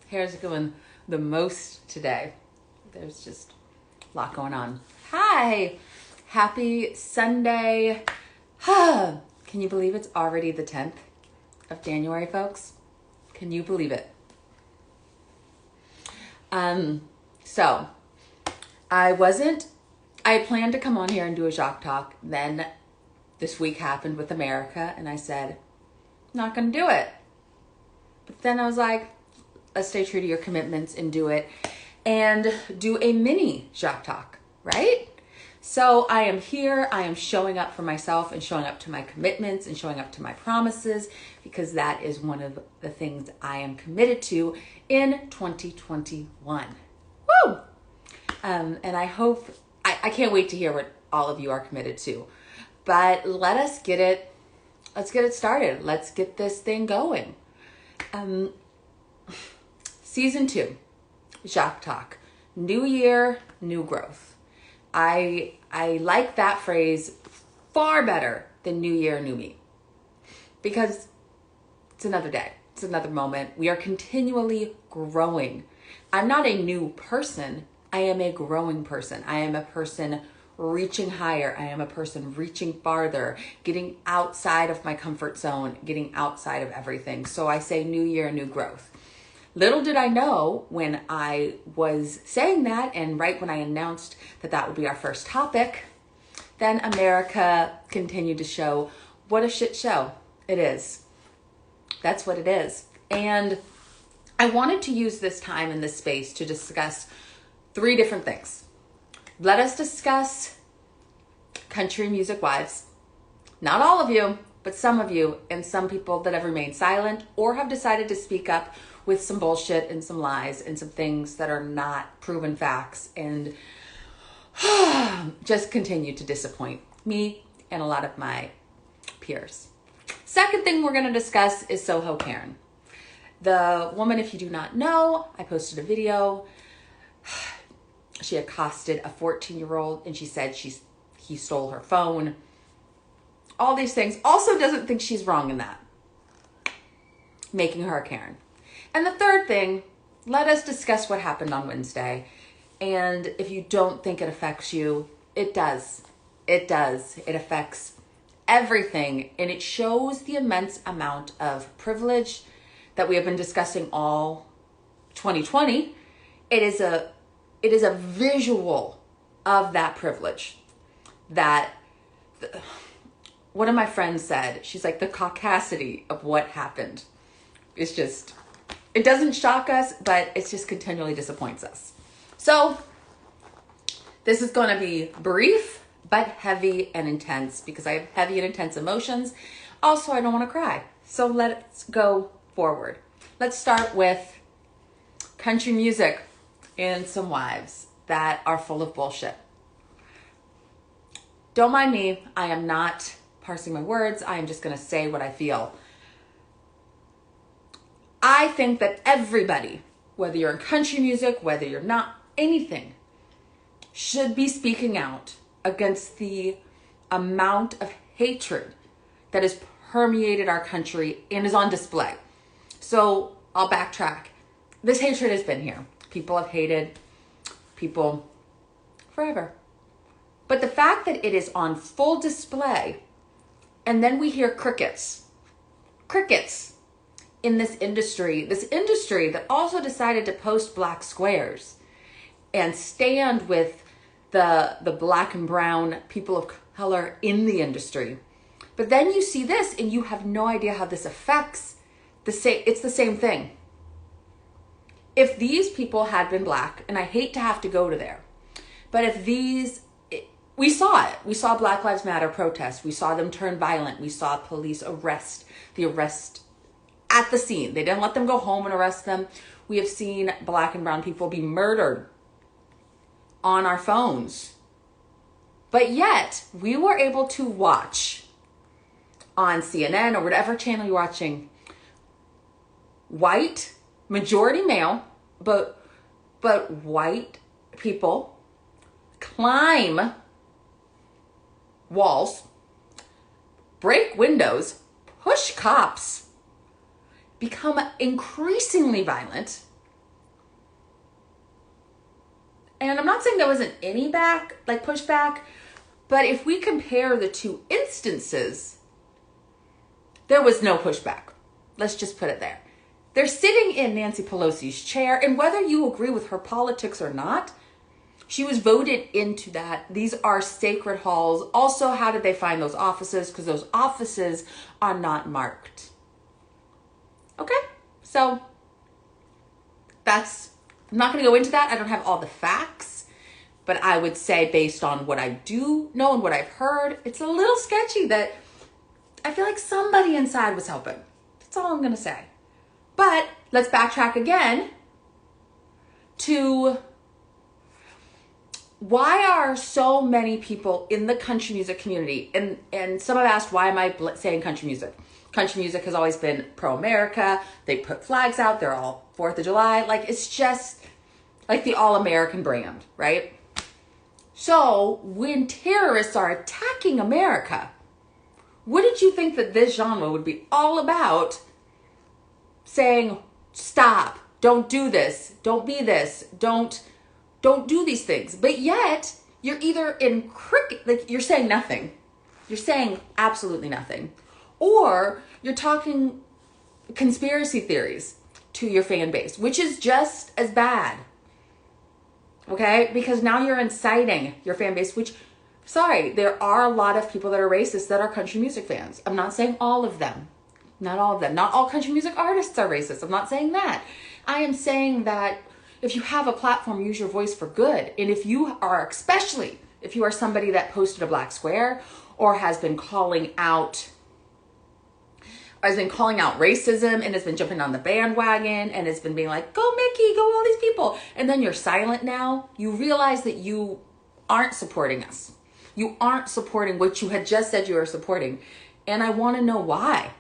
hair's going the most today. There's just a lot going on. Hi, happy Sunday. Can you believe it's already the 10th of January, folks? Can you believe it? So I planned to come on here and do a Jacques talk. Then this week happened with America and I said, not going to do it. But then I was like, let's stay true to your commitments and do it and do a mini Jacques talk, right? So I am here. I am showing up for myself and showing up to my commitments and showing up to my promises because that is one of the things I am committed to in 2021. Woo! And I hope, I can't wait to hear what all of you are committed to. But let's get it started. Let's get this thing going. Season 2, Jacques Talk. New year, new growth. I like that phrase far better than new year, new me. Because it's another day. It's another moment. We are continually growing. I'm not a new person. I am a growing person. I am a person reaching higher. I am a person reaching farther, getting outside of my comfort zone, getting outside of everything. So I say new year, new growth. Little did I know when I was saying that, and right when I announced that that would be our first topic, then America continued to show what a shit show it is. That's what it is. And I wanted to use this time in this space to discuss 3 different things. Let us discuss country music wives. Not all of you, but some of you, and some people that have remained silent or have decided to speak up with some bullshit and some lies and some things that are not proven facts and just continue to disappoint me and a lot of my peers. Second thing we're going to discuss is Soho Karen. The woman, if you do not know, I posted a video. She accosted a 14-year-old and she said he stole her phone. All these things. Also doesn't think she's wrong in that. Making her a Karen. And the third thing, let us discuss what happened on Wednesday. And if you don't think it affects you, it does. It does. It affects everything. And it shows the immense amount of privilege that we have been discussing all 2020. It is a visual of that privilege that one of my friends said. She's like, the caucasity of what happened is just, it doesn't shock us, but it just continually disappoints us. So this is going to be brief, but heavy and intense because I have heavy and intense emotions. Also, I don't want to cry. So let's go forward. Let's start with country music and some wives that are full of bullshit. Don't mind me. I am not parsing my words. I am just going to say what I feel. I think that everybody, whether you're in country music, whether you're not, anything, should be speaking out against the amount of hatred that has permeated our country and is on display. So I'll backtrack. This hatred has been here. People have hated people forever. But the fact that it is on full display, and then we hear crickets in this industry that also decided to post black squares and stand with the black and brown people of color in the industry. But then you see this and you have no idea how this affects it's the same thing. If these people had been black, and I hate to have to go to there, but we saw it. We saw Black Lives Matter protests. We saw them turn violent. We saw police arrest at the scene. They didn't let them go home and arrest them. We have seen black and brown people be murdered on our phones. But yet, we were able to watch on CNN or whatever channel you're watching, white, majority male, but white people climb walls, break windows, push cops, become increasingly violent, And I'm not saying there wasn't any pushback, but if we compare the two instances, there was no pushback. Let's just put it there. They're sitting in Nancy Pelosi's chair, and whether you agree with her politics or not, she was voted into that. These are sacred halls. Also, how did they find those offices? Because those offices are not marked. Okay, so I'm not going to go into that. I don't have all the facts, but I would say based on what I do know and what I've heard, it's a little sketchy that I feel like somebody inside was helping. That's all I'm going to say. But let's backtrack again to why are so many people in the country music community, and some have asked, why am I saying country music? Country music has always been pro-America. They put flags out. They're all 4th of July. Like, it's just like the all-American brand, right? So when terrorists are attacking America, wouldn't you think that this genre would be all about saying, stop, don't do this, don't be this, don't do these things? But yet you're either in you're saying nothing. You're saying absolutely nothing. Or you're talking conspiracy theories to your fan base, which is just as bad. Okay? Because now you're inciting your fan base, which, sorry, there are a lot of people that are racist that are country music fans. I'm not saying all of them. Not all of them. Not all country music artists are racist. I'm not saying that. I am saying that if you have a platform, use your voice for good. And if you are, especially if you are somebody that posted a black square or has been calling out racism and has been jumping on the bandwagon and has been being like, go Mickey, go all these people. And then you're silent now. You realize that you aren't supporting us. You aren't supporting what you had just said you were supporting. And I want to know why.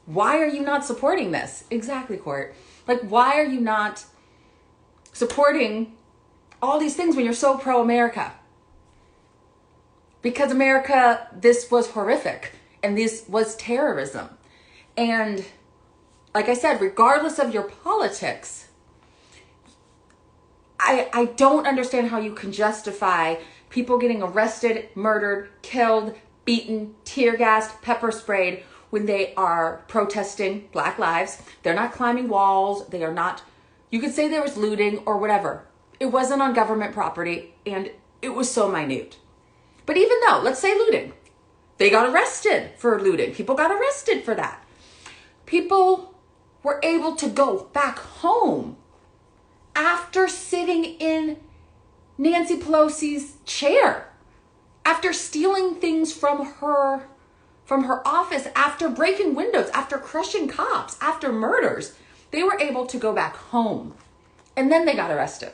Why are you not supporting this? Exactly, Court. Like, why are you not supporting all these things when you're so pro-America? Because America, this was horrific. And this was terrorism. And like I said, regardless of your politics, I don't understand how you can justify people getting arrested, murdered, killed, beaten, tear gassed, pepper sprayed when they are protesting Black lives. They're not climbing walls. They are not, you could say there was looting or whatever. It wasn't on government property and it was so minute. But even though, let's say looting, they got arrested for looting. People got arrested for that. People were able to go back home after sitting in Nancy Pelosi's chair, after stealing things from her office, after breaking windows, after crushing cops, after murders. They were able to go back home, and then they got arrested.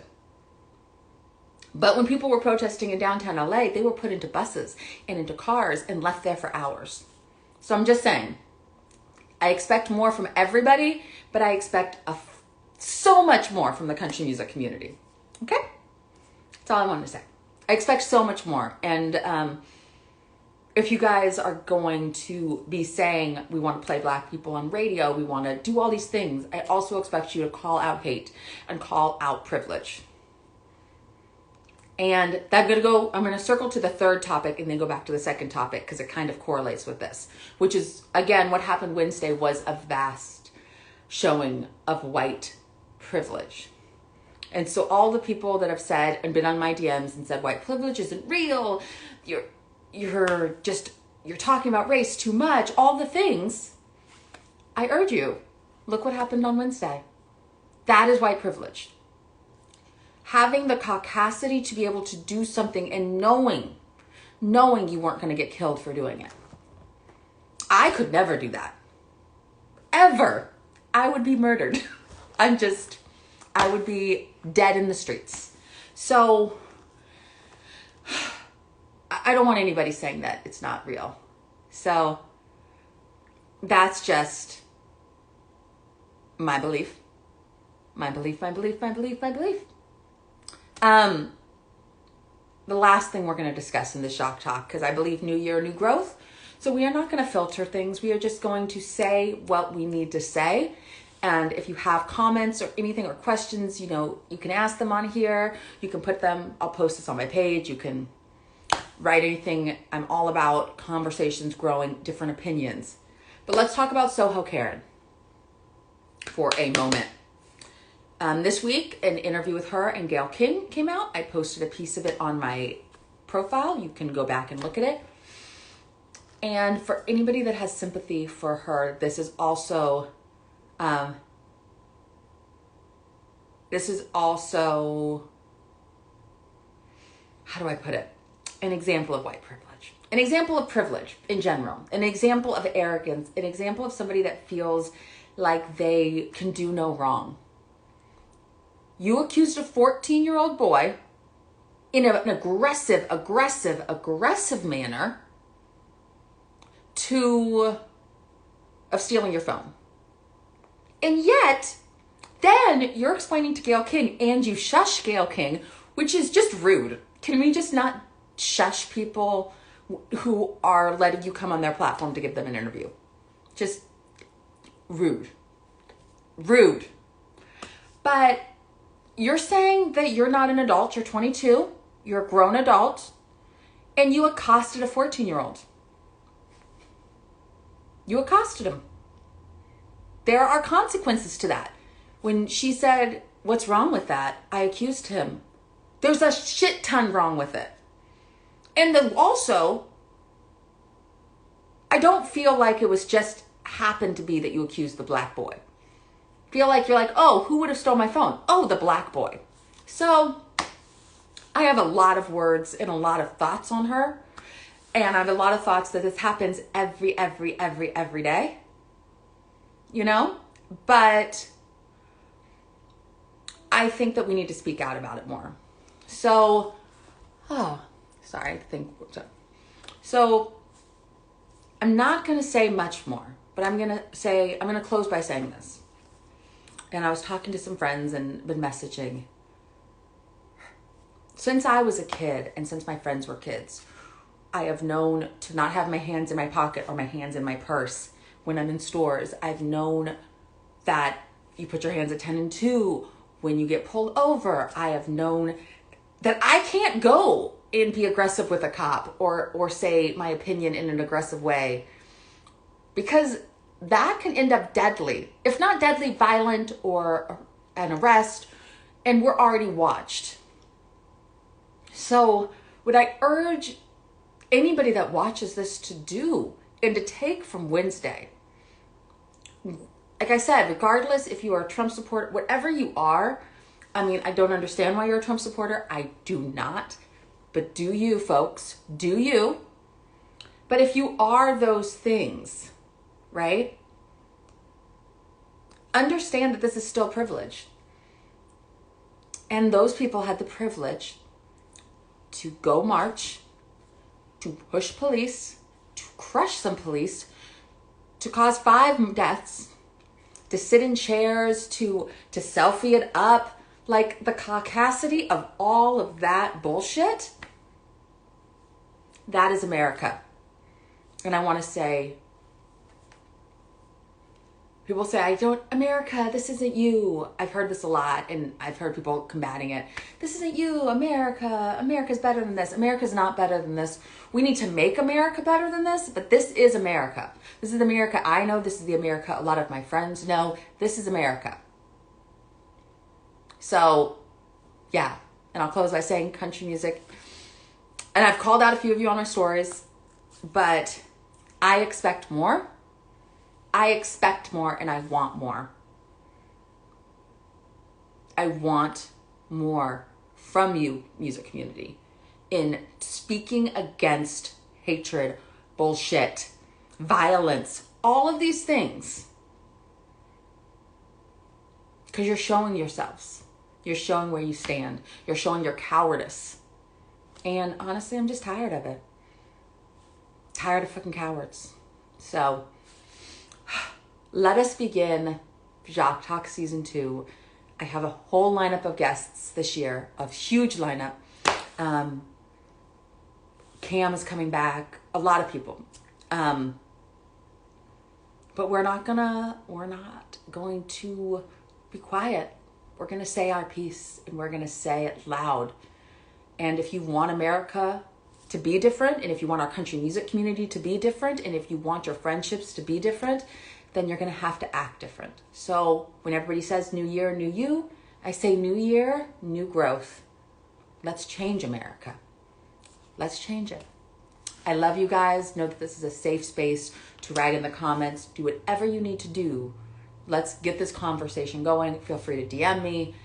But when people were protesting in downtown LA, they were put into buses and into cars and left there for hours. So I'm just saying, I expect more from everybody, but I expect so much more from the country music community. Okay? That's all I wanted to say. I expect so much more. And if you guys are going to be saying, we want to play Black people on radio, we want to do all these things, I also expect you to call out hate and call out privilege. And I'm going to circle to the third topic and then go back to the second topic because it kind of correlates with this, which is, again, what happened Wednesday was a vast showing of white privilege. And so all the people that have said and been on my DMs and said, white privilege isn't real, you're talking about race too much, all the things, I urge you, look what happened on Wednesday. That is white privilege. Having the caucasity to be able to do something and knowing you weren't going to get killed for doing it. I could never do that. Ever. I would be murdered. I would be dead in the streets. So I don't want anybody saying that it's not real. So that's just my belief. My belief. The last thing we're going to discuss in this Jacques Talk, because I believe new year, new growth. So we are not going to filter things. We are just going to say what we need to say. And if you have comments or anything or questions, you know, you can ask them on here. You can put them, I'll post this on my page. You can write anything. I'm all about conversations, growing, different opinions. But let's talk about Soho Karen for a moment. This week, an interview with her and Gayle King came out. I posted a piece of it on my profile. You can go back and look at it. And for anybody that has sympathy for her, this is also, how do I put it? An example of white privilege. An example of privilege in general. An example of arrogance. An example of somebody that feels like they can do no wrong. You accused a 14-year-old boy in an aggressive manner of stealing your phone. And yet, then you're explaining to Gayle King, and you shush Gayle King, which is just rude. Can we just not shush people who are letting you come on their platform to give them an interview? Just rude. Rude. But you're saying that you're not an adult, you're 22, you're a grown adult, and you accosted a 14-year-old. You accosted him. There are consequences to that. When she said, "What's wrong with that?" I accused him. There's a shit ton wrong with it. And then also, I don't feel like it was just happened to be that you accused the black boy. Feel like you're like, oh, who would have stolen my phone? Oh, the black boy. So I have a lot of words and a lot of thoughts on her. And I have a lot of thoughts that this happens every day. You know? But I think that we need to speak out about it more. So, So I'm not going to say much more, but I'm going to close by saying this. And I was talking to some friends and been messaging. Since I was a kid and since my friends were kids, I have known to not have my hands in my pocket or my hands in my purse when I'm in stores. I've known that you put your hands at 10 and 2 when you get pulled over. I have known that I can't go and be aggressive with a cop or say my opinion in an aggressive way, because that can end up deadly, if not deadly, violent or an arrest, and we're already watched. So what I urge anybody that watches this to do and to take from Wednesday, like I said, regardless if you are a Trump supporter, whatever you are, I mean, I don't understand why you're a Trump supporter. I do not. But do you, folks. Do you. But if you are those things, right? Understand that this is still privilege. And those people had the privilege to go march, to push police, to crush some police, to cause 5 deaths, to sit in chairs, to selfie it up. Like, the caucasity of all of that bullshit, that is America. And I want to say, people say, America, this isn't you. I've heard this a lot, and I've heard people combating it. This isn't you, America. America's better than this. America's not better than this. We need to make America better than this, but this is America. This is the America I know. This is the America a lot of my friends know. This is America. So, yeah. And I'll close by saying country music. And I've called out a few of you on my stories, but I expect more. I expect more, and I want more. I want more from you, music community, in speaking against hatred, bullshit, violence, all of these things. Because you're showing yourselves. You're showing where you stand. You're showing your cowardice. And honestly, I'm just tired of it. Tired of fucking cowards. So, let us begin Jacques Talk Season 2. I have a whole lineup of guests this year, a huge lineup. Cam is coming back, a lot of people. But But we're not going to be quiet. We're going to say our piece, and we're going to say it loud. And if you want America to be different, and if you want our country music community to be different, and if you want your friendships to be different, then you're going to have to act different. So when everybody says new year, new you, I say new year, new growth. Let's change America. Let's change it. I love you guys. Know that this is a safe space to write in the comments. Do whatever you need to do. Let's get this conversation going. Feel free to DM me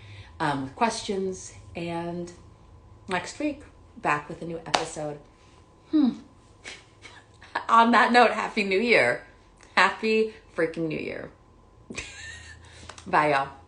with questions. And next week, back with a new episode. On that note, Happy New Year. Happy freaking New Year. Bye, y'all.